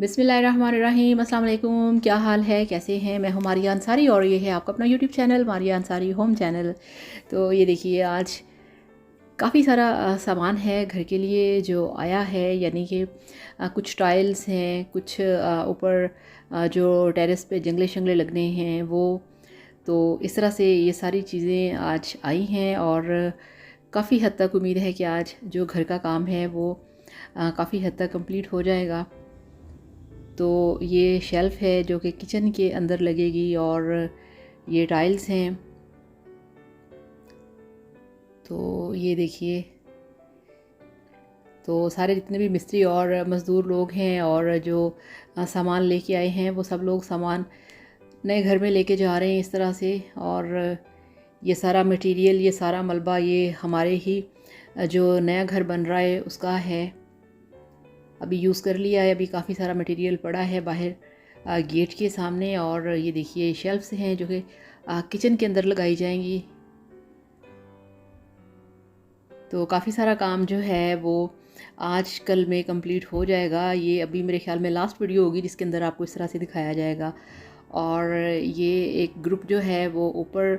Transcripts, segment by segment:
बिस्मिल्लाहिर्रहमानिर्रहीम, अस्सलाम वालेकुम। क्या हाल है, कैसे हैं? मैं हूँ मारिया अंसारी और ये है आपका अपना YouTube channel Maria Ansari home channel. तो ये देखिए आज काफ़ी सारा सामान है घर के लिए जो आया है, यानी कि कुछ टाइल्स हैं, कुछ ऊपर जो टेरेस पे जंगले शंगले लगने हैं वो। तो इस तरह से ये सारी चीज़ें आज आई हैं और काफ़ी हद तक उम्मीद है कि आज जो घर का काम है वो काफ़ी हद तक कंप्लीट हो जाएगा। तो ये शेल्फ़ है जो कि किचन के अंदर लगेगी और ये टाइल्स हैं। तो ये देखिए, तो सारे जितने भी मिस्त्री और मज़दूर लोग हैं और जो सामान लेके आए हैं वो सब लोग सामान नए घर में लेके जा रहे हैं इस तरह से। और ये सारा मटेरियल, ये सारा मलबा ये हमारे ही जो नया घर बन रहा है उसका है। अभी यूज़ कर लिया है, अभी काफ़ी सारा मटेरियल पड़ा है बाहर गेट के सामने। और ये देखिए शेल्फ्स हैं जो कि किचन के अंदर लगाई जाएंगी। तो काफ़ी सारा काम जो है वो आज कल में कंप्लीट हो जाएगा। ये अभी मेरे ख्याल में लास्ट वीडियो होगी जिसके अंदर आपको इस तरह से दिखाया जाएगा। और ये एक ग्रुप जो है वो ऊपर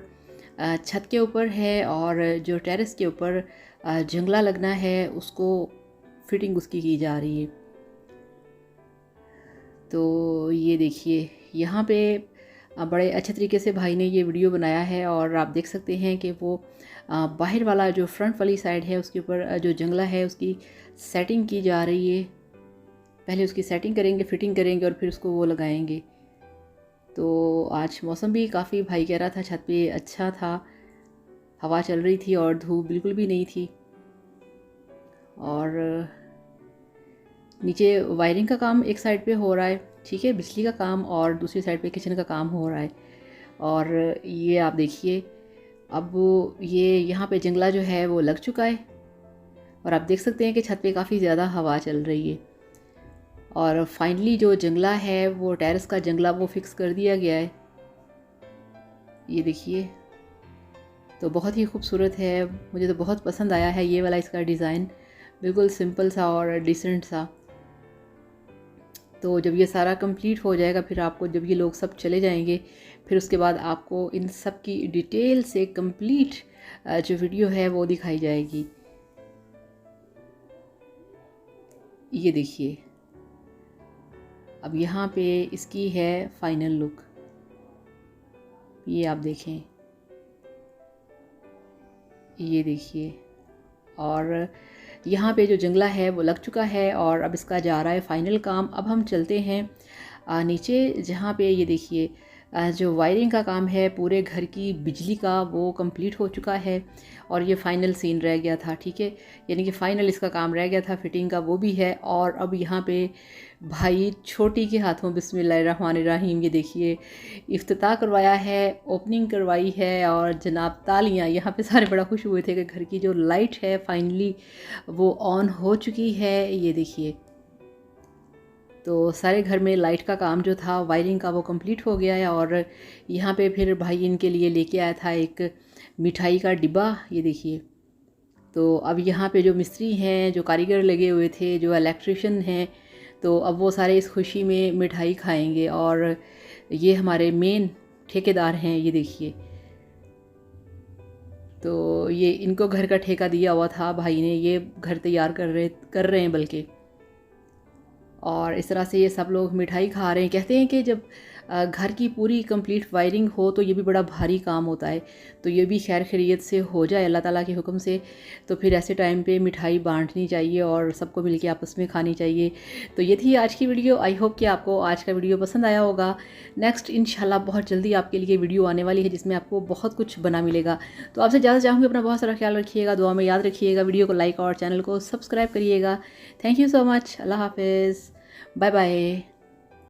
छत के ऊपर है और जो टेरेस के ऊपर जंगला लगना है उसको फिटिंग उसकी की जा रही है। तो ये देखिए यहाँ पे बड़े अच्छे तरीके से भाई ने ये वीडियो बनाया है और आप देख सकते हैं कि वो बाहर वाला जो फ्रंट वाली साइड है उसके ऊपर जो जंगला है उसकी सेटिंग की जा रही है। पहले उसकी सेटिंग करेंगे, फिटिंग करेंगे और फिर उसको वो लगाएंगे। तो आज मौसम भी काफ़ी, भाई कह रहा था छत पे अच्छा था, हवा चल रही थी और धूप बिल्कुल भी नहीं थी। और नीचे वायरिंग का काम एक साइड पे हो रहा है, ठीक है, बिजली का काम, और दूसरी साइड पे किचन का काम हो रहा है। और ये आप देखिए अब ये यहाँ पे जंगला जो है वो लग चुका है और आप देख सकते हैं कि छत पे काफ़ी ज़्यादा हवा चल रही है। और फाइनली जो जंगला है वो टेरेस का जंगला वो फिक्स कर दिया गया है। ये देखिए, तो बहुत ही खूबसूरत है, मुझे तो बहुत पसंद आया है ये वाला इसका डिज़ाइन, बिल्कुल सिंपल सा और डिसेंट सा। तो जब ये सारा कंप्लीट हो जाएगा फिर आपको, जब ये लोग सब चले जाएंगे फिर उसके बाद आपको इन सब की डिटेल से कंप्लीट जो वीडियो है वो दिखाई जाएगी। ये देखिए अब यहाँ पे इसकी है फाइनल लुक, ये आप देखें, ये देखिए। और यहाँ पे जो जंगला है वो लग चुका है और अब इसका जा रहा है फाइनल काम। अब हम चलते हैं नीचे, जहाँ पे ये देखिए जो वायरिंग का काम है पूरे घर की बिजली का वो कंप्लीट हो चुका है और ये फाइनल सीन रह गया था, ठीक है, यानी कि फ़ाइनल इसका काम रह गया था, फिटिंग का वो भी है। और अब यहाँ पे भाई छोटी के हाथों बिस्मिल्लाहिर्रहमानिर्रहीम ये देखिए इफ्तिताह करवाया है, ओपनिंग करवाई है और जनाब तालियां। यहाँ पे सारे बड़ा खुश हुए थे कि घर की जो लाइट है फाइनली वो ऑन हो चुकी है। ये देखिए, तो सारे घर में लाइट का काम जो था वायरिंग का वो कंप्लीट हो गया है। और यहाँ पे फिर भाई इनके लिए लेके आया था एक मिठाई का डिब्बा, ये देखिए। तो अब यहाँ पे जो मिस्त्री हैं, जो कारीगर लगे हुए थे, जो इलेक्ट्रिशियन हैं, तो अब वो सारे इस खुशी में मिठाई खाएंगे। और ये हमारे मेन ठेकेदार हैं, ये देखिए। तो ये इनको घर का ठेका दिया हुआ था भाई ने, ये घर तैयार कर रहे हैं बल्कि। और इस तरह से ये सब लोग मिठाई खा रहे हैं। कहते हैं कि जब घर की पूरी कंप्लीट वायरिंग हो तो ये भी बड़ा भारी काम होता है, तो ये भी खैर खैरियत से हो जाए अल्लाह ताला के हुक्म से, तो फिर ऐसे टाइम पे मिठाई बांटनी चाहिए और सबको मिलके आपस में खानी चाहिए। तो ये थी आज की वीडियो। आई होप कि आपको आज का वीडियो पसंद आया होगा। नेक्स्ट इंशाल्लाह बहुत जल्दी आपके लिए वीडियो आने वाली है जिसमें आपको बहुत कुछ बना मिलेगा। तो आपसे ज़्यादा चाहूँगी अपना बहुत सारा ख्याल रखिएगा, दुआ में याद रखिएगा, वीडियो को लाइक और चैनल को सब्सक्राइब करिएगा। Thank you so much. अल्लाह हाफिज़, बाय बाय।